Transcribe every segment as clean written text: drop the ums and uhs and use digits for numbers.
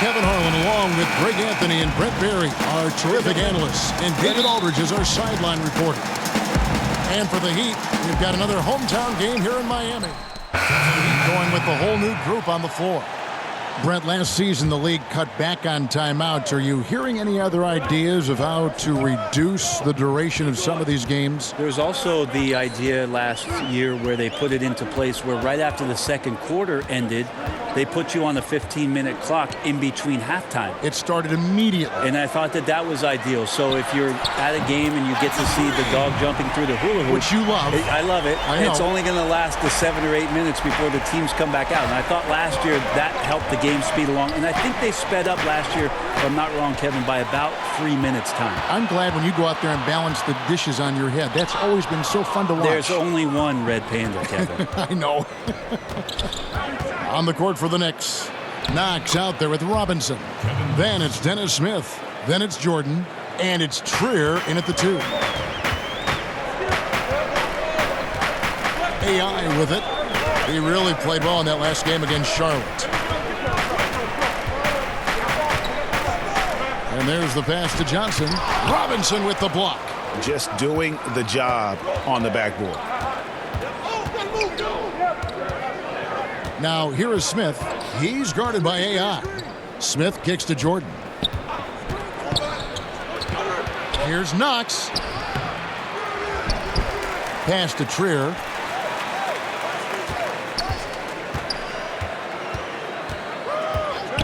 Kevin Harlan, along with Greg Anthony and Brett Berry, our terrific analysts, and David Aldridge is our sideline reporter. And for the Heat, we've got another hometown game here in Miami. Going with the whole new group on the floor. Brett, last season the league cut back on timeouts. Are you hearing any other ideas of how to reduce the duration of some of these games? There was also the idea last year where they put it into place where right after the second quarter ended, they put you on a 15-minute clock in between halftime. It started immediately. And I thought that that was ideal. So if you're at a game and you get to see the dog jumping through the hula hoop. Which you love. I love it. I know. It's only going to last the 7 or 8 minutes before the teams come back out. And I thought last year that helped the game speed along. And I think they sped up last year, if I'm not wrong, Kevin, by about 3 minutes time. I'm glad when you go out there and balance the dishes on your head. That's always been so fun to watch. There's only one red panda, Kevin. I know. On the court for the Knicks. Knox out there with Robinson. Then it's Dennis Smith. Then it's Jordan. And it's Cereer in at the 2. AI with it. He really played well in that last game against Charlotte. And there's the pass to Johnson. Robinson with the block. Just doing the job on the backboard. Now here is Smith. He's guarded by AI. Smith kicks to Jordan. Here's Knox. Pass to Cereer.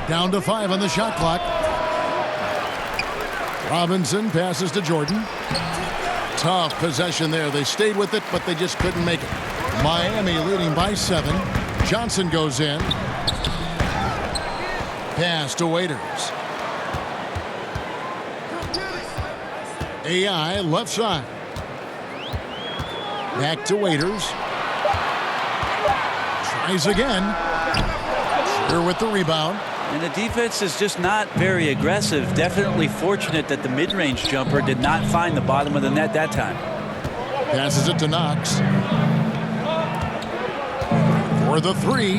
Down to 5 on the shot clock. Robinson passes to Jordan. Tough possession there. They stayed with it, but they just couldn't make it. Miami leading by 7. Johnson goes in. Pass to Waiters. AI left side. Back to Waiters. Tries again. Here with the rebound. And the defense is just not very aggressive. Definitely fortunate that the mid-range jumper did not find the bottom of the net that time. Passes it to Knox. For the 3.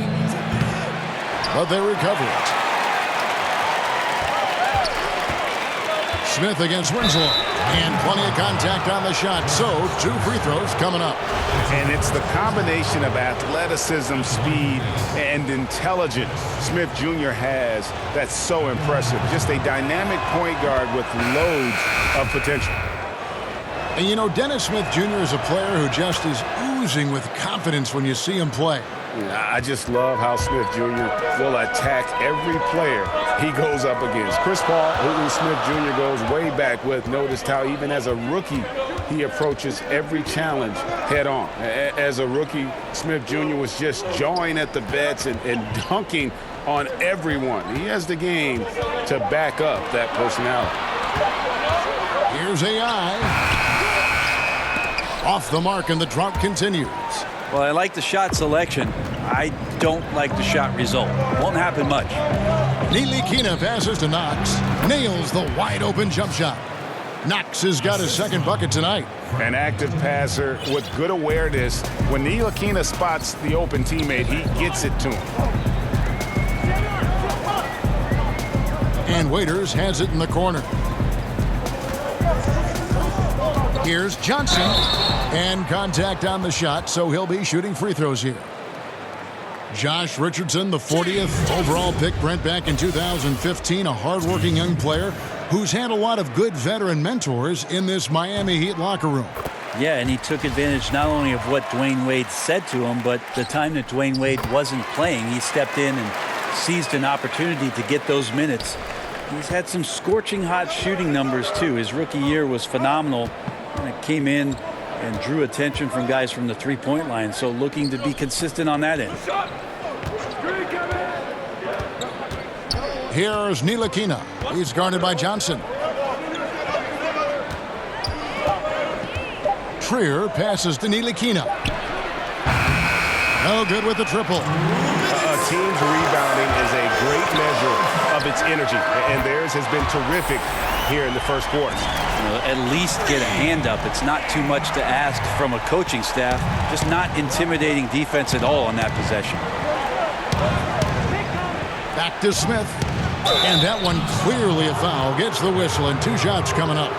But they recover it. Smith against Winslow. And plenty of contact on the shot. So 2 free throws coming up. And it's the combination of athleticism, speed, and intelligence Smith Jr. has that's so impressive. Just a dynamic point guard with loads of potential. And you know, Dennis Smith Jr. is a player who just is oozing with confidence when you see him play. I just love how Smith Jr. will attack every player he goes up against. Chris Paul, who Smith Jr. goes way back with, noticed how even as a rookie, he approaches every challenge head on. As a rookie, Smith Jr. was just jawing at the vets and dunking on everyone. He has the game to back up that personality. Here's AI. Off the mark, and the drought continues. Well, I like the shot selection. I don't like the shot result. Won't happen much. Ntilikina passes to Knox. Nails the wide-open jump shot. Knox has got his second bucket tonight. An active passer with good awareness. When Ntilikina spots the open teammate, he gets it to him. And Waiters has it in the corner. Here's Johnson. And contact on the shot, so he'll be shooting free throws here. Josh Richardson, the 40th overall pick, Brent, back in 2015, a hardworking young player who's had a lot of good veteran mentors in this Miami Heat locker room. Yeah, and he took advantage not only of what Dwayne Wade said to him, but the time that Dwayne Wade wasn't playing, he stepped in and seized an opportunity to get those minutes. He's had some scorching hot shooting numbers, too. His rookie year was phenomenal, and it came in and drew attention from guys from the three-point line, so looking to be consistent on that end. Here's Ntilikina. He's guarded by Johnson. Cereer passes to Ntilikina. No good with the triple. A team's rebounding is a great measure of its energy, and theirs has been terrific here in the first quarter. At least get a hand up. It's not too much to ask from a coaching staff. Just not intimidating defense at all on that possession. Back to Smith. And that one clearly a foul. Gets the whistle, and 2 shots coming up.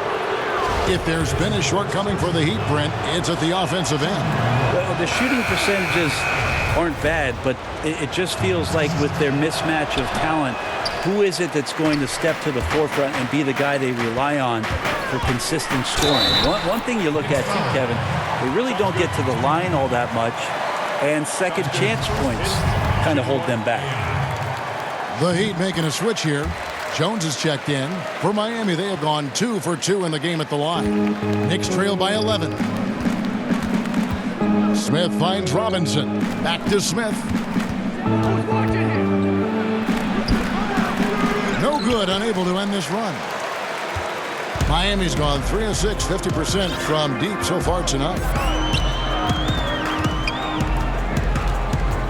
If there's been a shortcoming for the Heat, Brent, it's at the offensive end. Well, the shooting percentages aren't bad, but it just feels like with their mismatch of talent, who is it that's going to step to the forefront and be the guy they rely on for consistent scoring? One thing you look at, too, Kevin, they really don't get to the line all that much, and second chance points kind of hold them back. The Heat making a switch here. Jones is checked in. For Miami, they have gone 2 for 2 in the game at the line. Knicks trail by 11. Smith finds Robinson. Back to Smith. No good, unable to end this run. Miami's gone 3 of 6, 50% from deep so far tonight.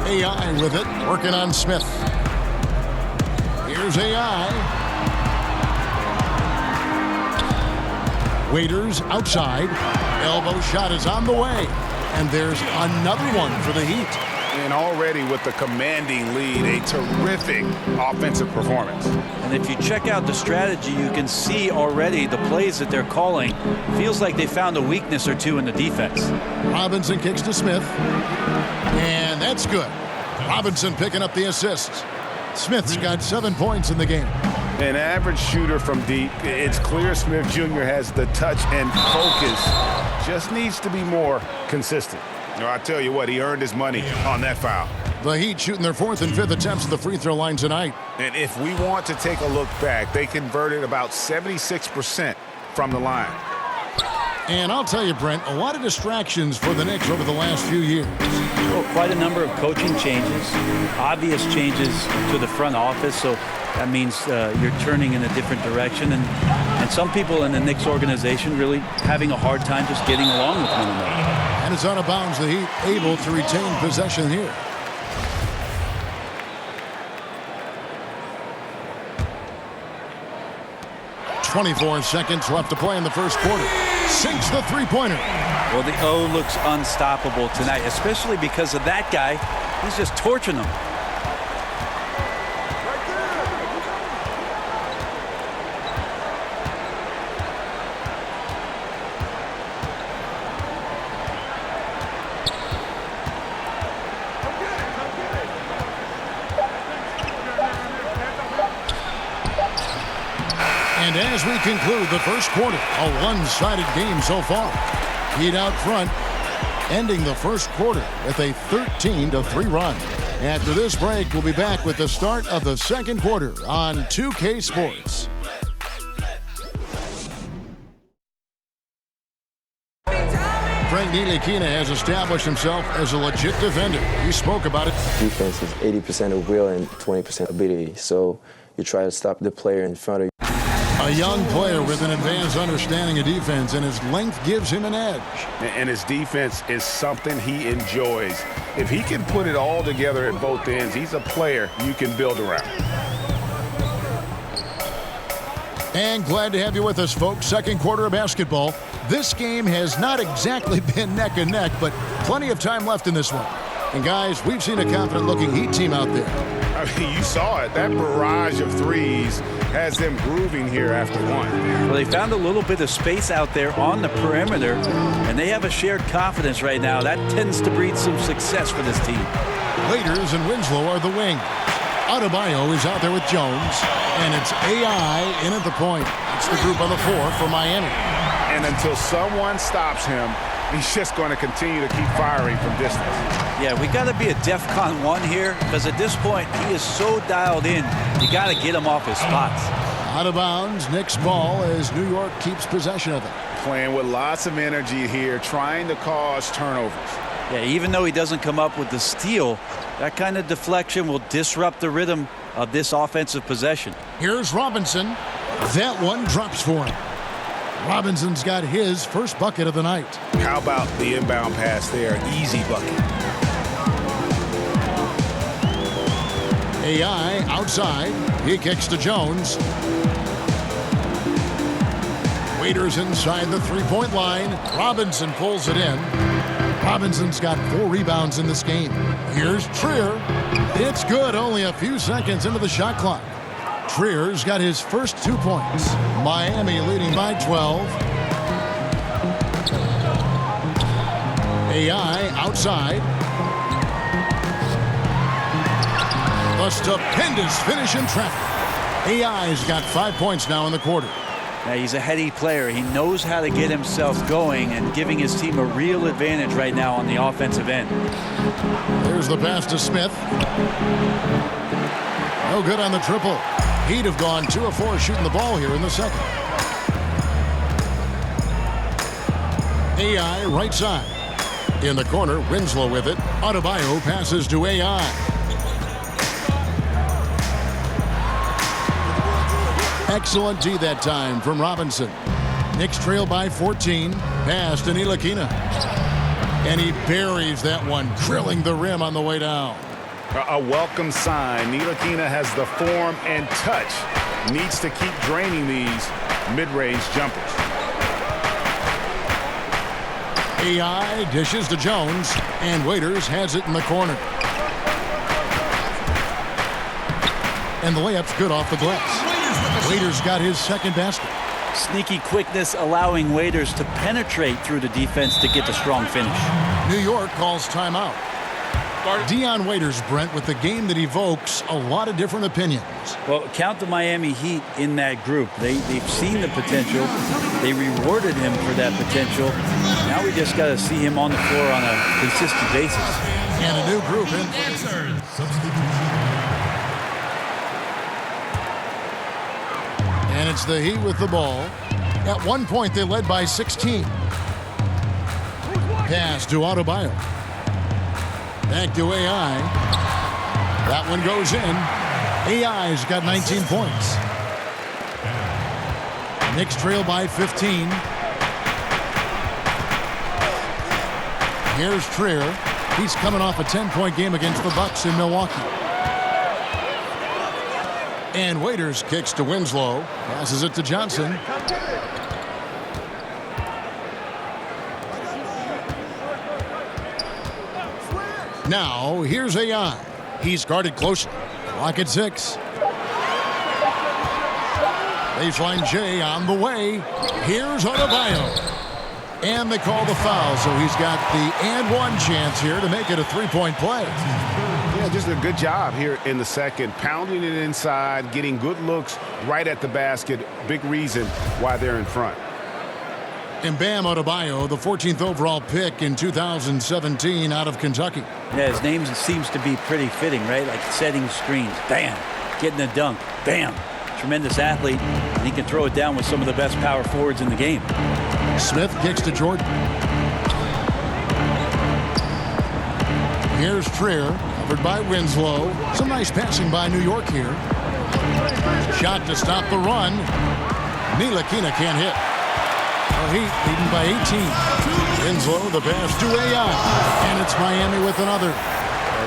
AI with it, working on Smith. Here's AI. Waiters outside. Elbow shot is on the way. And there's another one for the Heat. And already with the commanding lead, a terrific offensive performance. And if you check out the strategy, you can see already the plays that they're calling. Feels like they found a weakness or two in the defense. Robinson kicks to Smith. And that's good. Robinson picking up the assists. Smith's got 7 points in the game. An average shooter from deep. It's clear Smith Jr. has the touch and focus. Just needs to be more consistent. I tell you what, he earned his money on that foul. The Heat shooting their 4th and 5th attempts at the free throw line tonight. And if we want to take a look back, they converted about 76% from the line. And I'll tell you, Brent, a lot of distractions for the Knicks over the last few years. Well, quite a number of coaching changes, obvious changes to the front office, so that means you're turning in a different direction. And some people in the Knicks organization really having a hard time just getting along with one another. And it's out of bounds. The Heat able to retain possession here. .24 seconds left to play in the first quarter. Sinks the three-pointer. Well, the O looks unstoppable tonight, especially because of that guy. He's just torching them. And as we conclude the first quarter, a one-sided game so far. Heat out front, ending the first quarter with a 13-3 run. After this break, we'll be back with the start of the second quarter on 2K Sports. Frank Ntilikina has established himself as a legit defender. He spoke about it. Defense is 80% of will and 20% ability, so you try to stop the player in front of you. A young player with an advanced understanding of defense, and his length gives him an edge. And his defense is something he enjoys. If he can put it all together at both ends, he's a player you can build around. And glad to have you with us, folks. Second quarter of basketball. This game has not exactly been neck and neck, but plenty of time left in this one. And guys, we've seen a confident-looking Heat team out there. I mean, you saw it. That barrage of threes has them grooving here after one. Well, they found a little bit of space out there on the perimeter, and they have a shared confidence right now. That tends to breed some success for this team. Waiters and Winslow are the wing. Adebayo is out there with Jones, and it's AI in at the point. It's the group on the floor for Miami. And until someone stops him, he's just going to continue to keep firing from distance. Yeah, we got to be a DEFCON 1 here, because at this point, he is so dialed in, you got to get him off his spots. Out of bounds, Knicks ball as New York keeps possession of it. Playing with lots of energy here, trying to cause turnovers. Yeah, even though he doesn't come up with the steal, that kind of deflection will disrupt the rhythm of this offensive possession. Here's Robinson. That one drops for him. Robinson's got his first bucket of the night. How about the inbound pass there? Easy bucket. AI outside. He kicks to Jones. Waiters inside the three-point line. Robinson pulls it in. Robinson's got 4 rebounds in this game. Here's Trier. It's good, only a few seconds into the shot clock. Trier's got his first 2 points. Miami leading by 12. AI outside. A stupendous finish in traffic. AI's got 5 points now in the quarter. Now, he's a heady player. He knows how to get himself going and giving his team a real advantage right now on the offensive end. There's the pass to Smith. No good on the triple. He'd have gone 2 of 4 shooting the ball here in the second. AI right side. In the corner, Winslow with it. Adebayo passes to AI. Excellent D that time from Robinson. Knicks trail by 14. Pass to Ntilikina. And he buries that one, drilling the rim on the way down. A welcome sign. Ntilikina has the form and touch. Needs to keep draining these mid-range jumpers. AI dishes to Jones, and Waiters has it in the corner. And the layup's good off the glass. Waiters got his second basket. Sneaky quickness allowing Waiters to penetrate through the defense to get the strong finish. New York calls timeout. Dion Waiters, Brent, with the game that evokes a lot of different opinions. Well, count the Miami Heat in that group. They've seen the potential. They rewarded him for that potential. Now we just got to see him on the floor on a consistent basis. And a new group in. And it's the Heat with the ball. At one point, they led by 16. Pass to Adebayo. Back to AI. That one goes in. AI's got 19 points. Knicks trail by 15. Here's Trier. He's coming off a 10-point game against the Bucks in Milwaukee. And Waiters kicks to Winslow. Passes it to Johnson. Now, here's AI. He's guarded closely. Clock at 6. Baseline J on the way. Here's Adebayo. And they call the foul, so he's got the and one chance here to make it a three-point play. Yeah, just a good job here in the second. Pounding it inside, getting good looks right at the basket. Big reason why they're in front. And Bam Adebayo, the 14th overall pick in 2017 out of Kentucky. Yeah, his name seems to be pretty fitting, right? Like setting screens. Bam. Getting a dunk. Bam. Tremendous athlete. And he can throw it down with some of the best power forwards in the game. Smith kicks to Jordan. Here's Trier, covered by Winslow. Some nice passing by New York here. Shot to stop the run. Ntilikina can't hit. The Heat leading by 18. Winslow, the pass to AI. And it's Miami with another.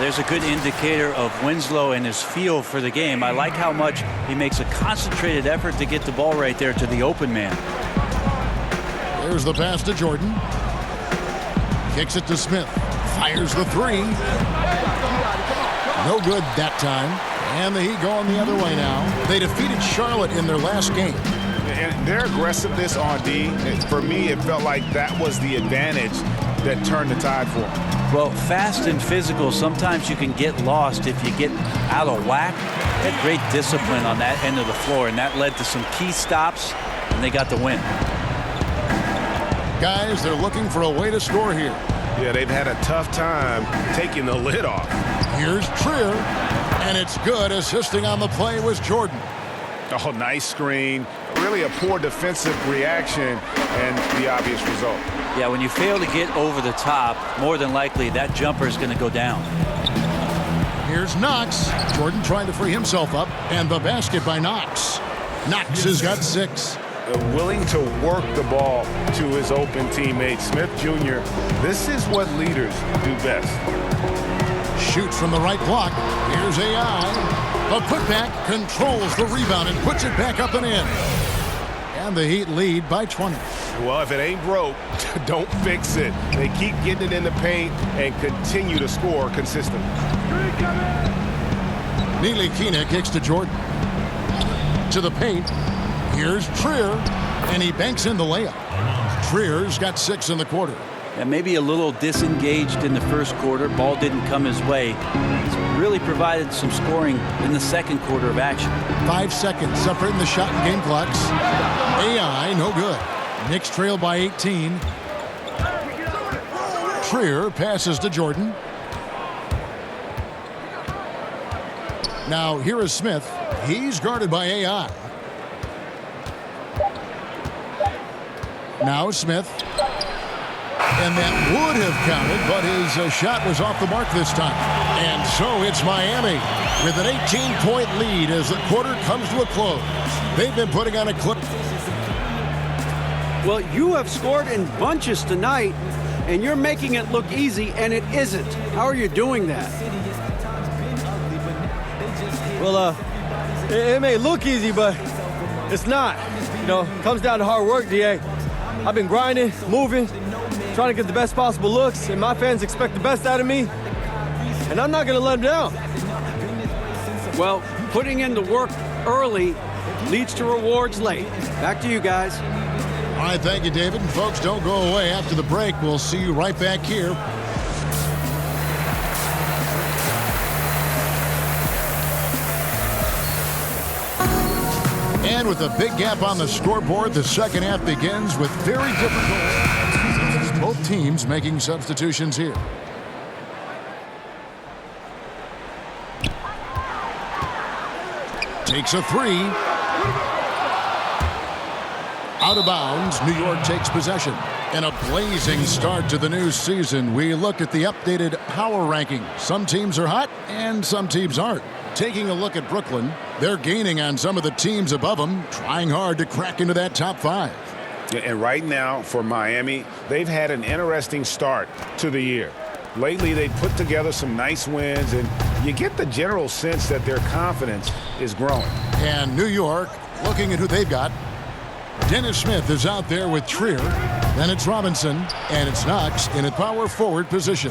There's a good indicator of Winslow and his feel for the game. I like how much he makes a concentrated effort to get the ball right there to the open man. There's the pass to Jordan. Kicks it to Smith. Fires the three. No good that time. And the Heat going the other way now. They defeated Charlotte in their last game. And their aggressiveness on D, for me, it felt like that was the advantage that turned the tide for them. Well, fast and physical, sometimes you can get lost if you get out of whack. They had great discipline on that end of the floor, and that led to some key stops, and they got the win. Guys, they're looking for a way to score here. Yeah, they've had a tough time taking the lid off. Here's Trier, and it's good. Assisting on the play was Jordan. Oh, nice screen. Really a poor defensive reaction and the obvious result. Yeah, when you fail to get over the top, more than likely that jumper is going to go down. Here's Knox. Jordan trying to free himself up, and the basket by Knox. Knox has got 6. Willing to work the ball to his open teammate, Smith Jr. This is what leaders do best. Shoots from the right block. Here's AI. A putback, controls the rebound and puts it back up and in. And the Heat lead by 20. Well, if it ain't broke, don't fix it. They keep getting it in the paint and continue to score consistently. Ntilikina kicks to Jordan. into the paint. Here's Trier, and he banks in the layup. Trier's got 6 in the quarter. And maybe a little disengaged in the first quarter. Ball didn't come his way. He's really provided some scoring in the second quarter of action. 5 seconds separating the shot and game clocks. AI, no good. Knicks trail by 18. Trier passes to Jordan. Now here is Smith. He's guarded by AI. Now Smith. And that would have counted, but his shot was off the mark this time. And so it's Miami with an 18-point lead as the quarter comes to a close. They've been putting on a clip. Well, you have scored in bunches tonight, and you're making it look easy, and it isn't. How are you doing that? Well, it may look easy, but it's not. You know, it comes down to hard work, DA. I've been grinding, moving, trying to get the best possible looks, and my fans expect the best out of me, and I'm not going to let them down. Well, putting in the work early leads to rewards late. Back to you guys. All right, thank you, David. And folks, don't go away. After the break, we'll see you right back here. And with a big gap on the scoreboard, the second half begins with very different goals. Both teams making substitutions here. Takes a 3. Out of bounds, New York takes possession. And a blazing start to the new season. We look at the updated power ranking. Some teams are hot and some teams aren't. Taking a look at Brooklyn, they're gaining on some of the teams above them, trying hard to crack into that top 5. And right now for Miami, they've had an interesting start to the year. Lately, they've put together some nice wins, and you get the general sense that their confidence is growing. And New York, looking at who they've got, Dennis Smith is out there with Trier. Then it's Robinson, and it's Knox in a power forward position.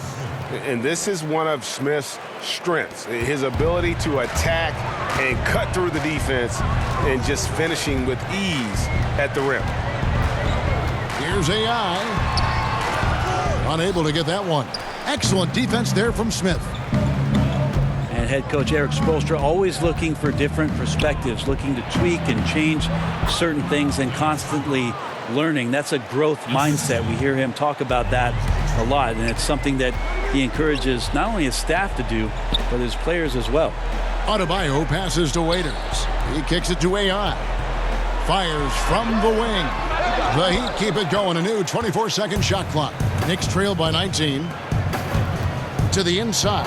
And this is one of Smith's strengths, his ability to attack and cut through the defense and just finishing with ease at the rim. Here's AI. Unable to get that one. Excellent defense there from Smith. And head coach Eric Spoelstra always looking for different perspectives, looking to tweak and change certain things and constantly learning. That's a growth mindset. We hear him talk about that a lot, and it's something that he encourages not only his staff to do, but his players as well. Adebayo passes to Waiters. He kicks it to AI. Fires from the wing. The Heat keep it going. A new 24-second shot clock. Knicks trail by 19. To the inside.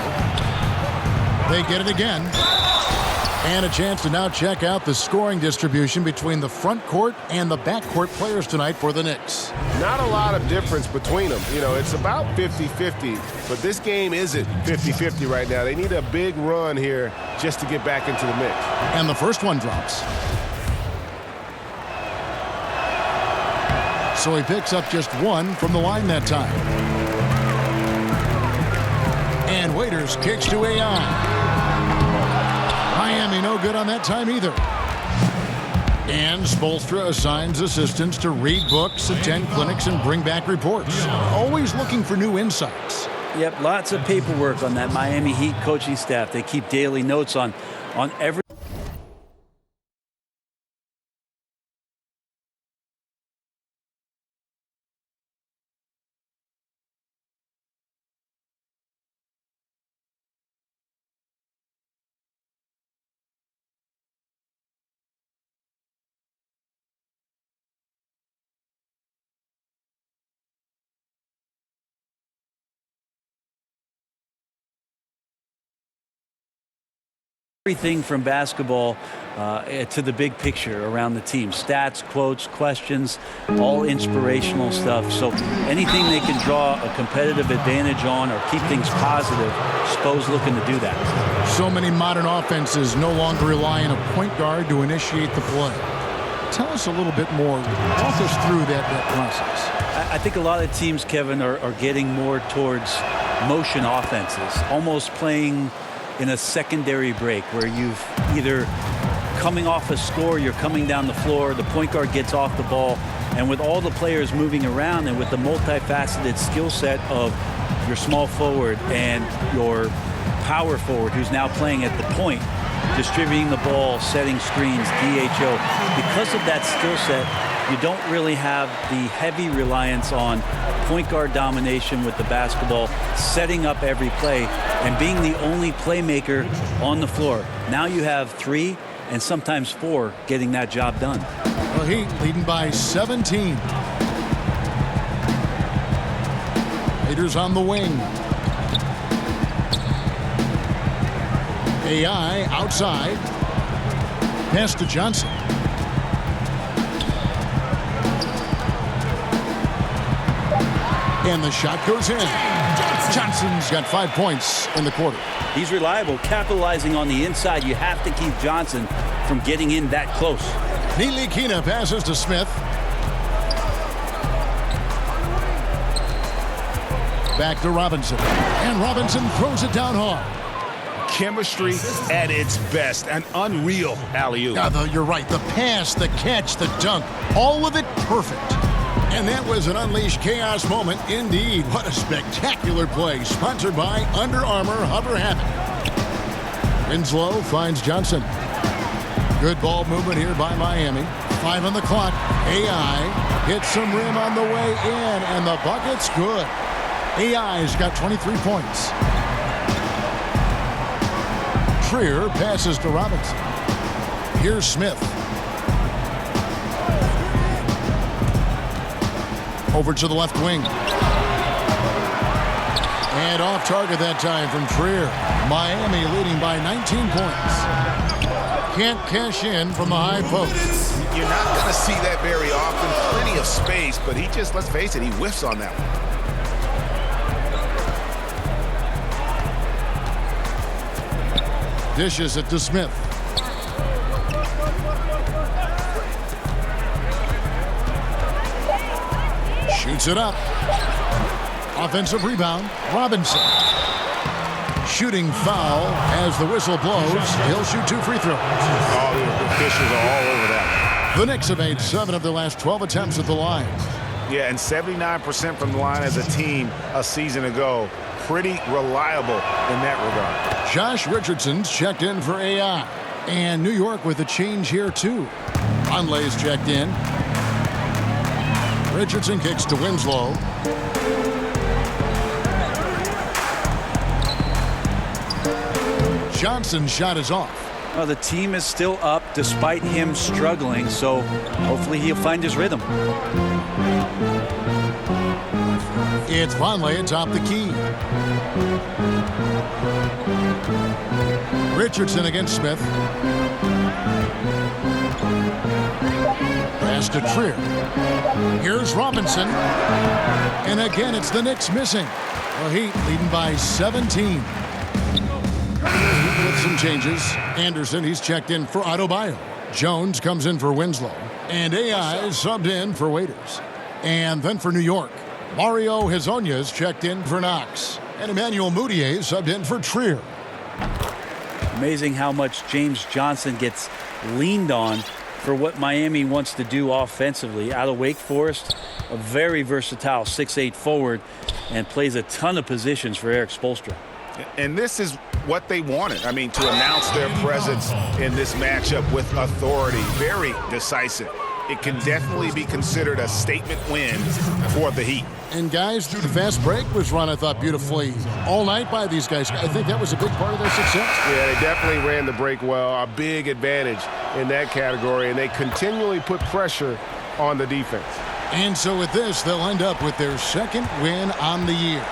They get it again. And a chance to now check out the scoring distribution between the front court and the back court players tonight for the Knicks. Not a lot of difference between them. You know, it's about 50-50, but this game isn't 50-50 right now. They need a big run here just to get back into the mix. And the first one drops. So he picks up just 1 from the line that time. And Waiters kicks to AI. Miami no good on that time either. And Spoelstra assigns assistants to read books, attend clinics, and bring back reports. Always looking for new insights. Yep, lots of paperwork on that Miami Heat coaching staff. They keep daily notes on every everything from basketball to the big picture around the team. Stats, quotes, questions, all inspirational stuff. So anything they can draw a competitive advantage on or keep things positive, Spo's looking to do that. So many modern offenses no longer rely on a point guard to initiate the play. Tell us a little bit more. Walk us through that process. I think a lot of teams, Kevin, are getting more towards motion offenses, almost playing in a secondary break where you've either coming off a score, you're coming down the floor, the point guard gets off the ball, and with all the players moving around and with the multifaceted skill set of your small forward and your power forward who's now playing at the point, distributing the ball, setting screens, DHO, because of that skill set, you don't really have the heavy reliance on point guard domination with the basketball, setting up every play, and being the only playmaker on the floor. Now you have 3 and sometimes 4 getting that job done. The Heat leading by 17. Raiders on the wing. AI outside. Pass to Johnson. And the shot goes in. Johnson's got 5 points in the quarter. He's reliable, capitalizing on the inside. You have to keep Johnson from getting in that close. Nilikina passes to Smith. Back to Robinson. And Robinson throws it down hard. Chemistry at its best. An unreal alley-oop. You're right. The pass, the catch, the dunk. All of it perfect. And that was an unleashed chaos moment indeed. What a spectacular play. Sponsored by Under Armour Hover Habit. Winslow finds Johnson. Good ball movement here by Miami. 5 on the clock. AI hits some rim on the way in, and the bucket's good. AI's got 23 points. Cereer passes to Robinson. Here's Smith. Over to the left wing. And off target that time from Cereer. Miami leading by 19 points. Can't cash in from the high post. You're not going to see that very often. Plenty of space, but he just, let's face it, he whiffs on that one. Dishes it to Smith. Shoots it up. Offensive rebound. Robinson. Shooting foul as the whistle blows. He'll shoot 2 free throws. All the officials are all over that. The Knicks have made 7 of their last 12 attempts at the line. Yeah, and 79% from the line as a team a season ago. Pretty reliable in that regard. Josh Richardson's checked in for AI. And New York with a change here, too. Conley's checked in. Richardson kicks to Winslow. Johnson's shot is off. Well, the team is still up despite him struggling, so hopefully he'll find his rhythm. It's Conley atop the key. Richardson against Smith. Pass to Cereer. Here's Robinson. And again, it's the Knicks missing. The Heat leading by 17. With some changes. Anderson, he's checked in for Adebayo. Jones comes in for Winslow. And AI is subbed in for Waiters. And then for New York, Mario Hezonja's checked in for Knox. And Emmanuel Mudiay subbed in for Cereer. Amazing how much James Johnson gets leaned on for what Miami wants to do offensively. Out of Wake Forest, a very versatile 6'8" forward, and plays a ton of positions for Eric Spoelstra. And this is what they wanted. I mean, to announce their presence in this matchup with authority. Very decisive. It can definitely be considered a statement win for the Heat. And guys, the fast break was run, I thought, beautifully all night by these guys. I think that was a big part of their success. Yeah, they definitely ran the break well. A big advantage in that category, and they continually put pressure on the defense. And so with this, they'll end up with their 2nd win on the year.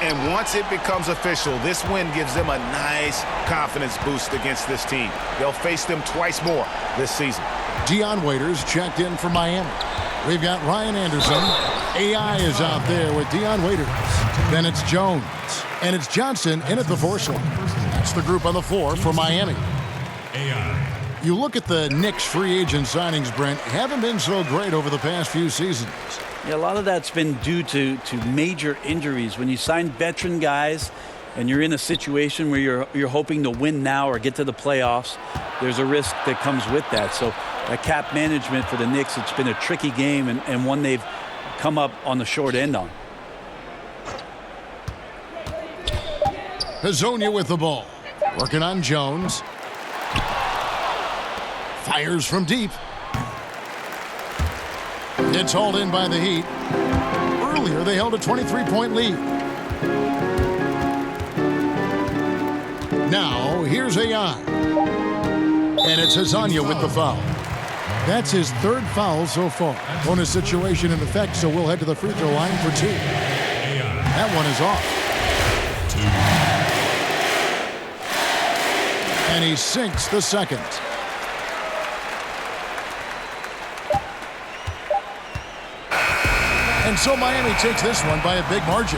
And once it becomes official, this win gives them a nice confidence boost against this team. They'll face them twice more this season. Dion Waiters checked in for Miami. We've got Ryan Anderson. AI is out there with Dion Waiters. Then it's Jones. And it's Johnson in at the force line. That's the group on the floor for Miami. You look at the Knicks free agent signings, Brent, haven't been so great over the past few seasons. Yeah, a lot of that's been due to major injuries. When you sign veteran guys and you're in a situation where you're hoping to win now or get to the playoffs, there's a risk that comes with that. So cap management for the Knicks, it's been a tricky game and one they've come up on the short end on. Hazonia with the ball. Working on Jones. Fires from deep. It's hauled in by the Heat. Earlier, they held a 23-point lead. Now, here's Ayan. And it's Hazonia with the foul. That's his third foul so far. Bonus situation in effect, so we'll head to the free throw line for 2. That one is off. And he sinks the second. And so Miami takes this one by a big margin.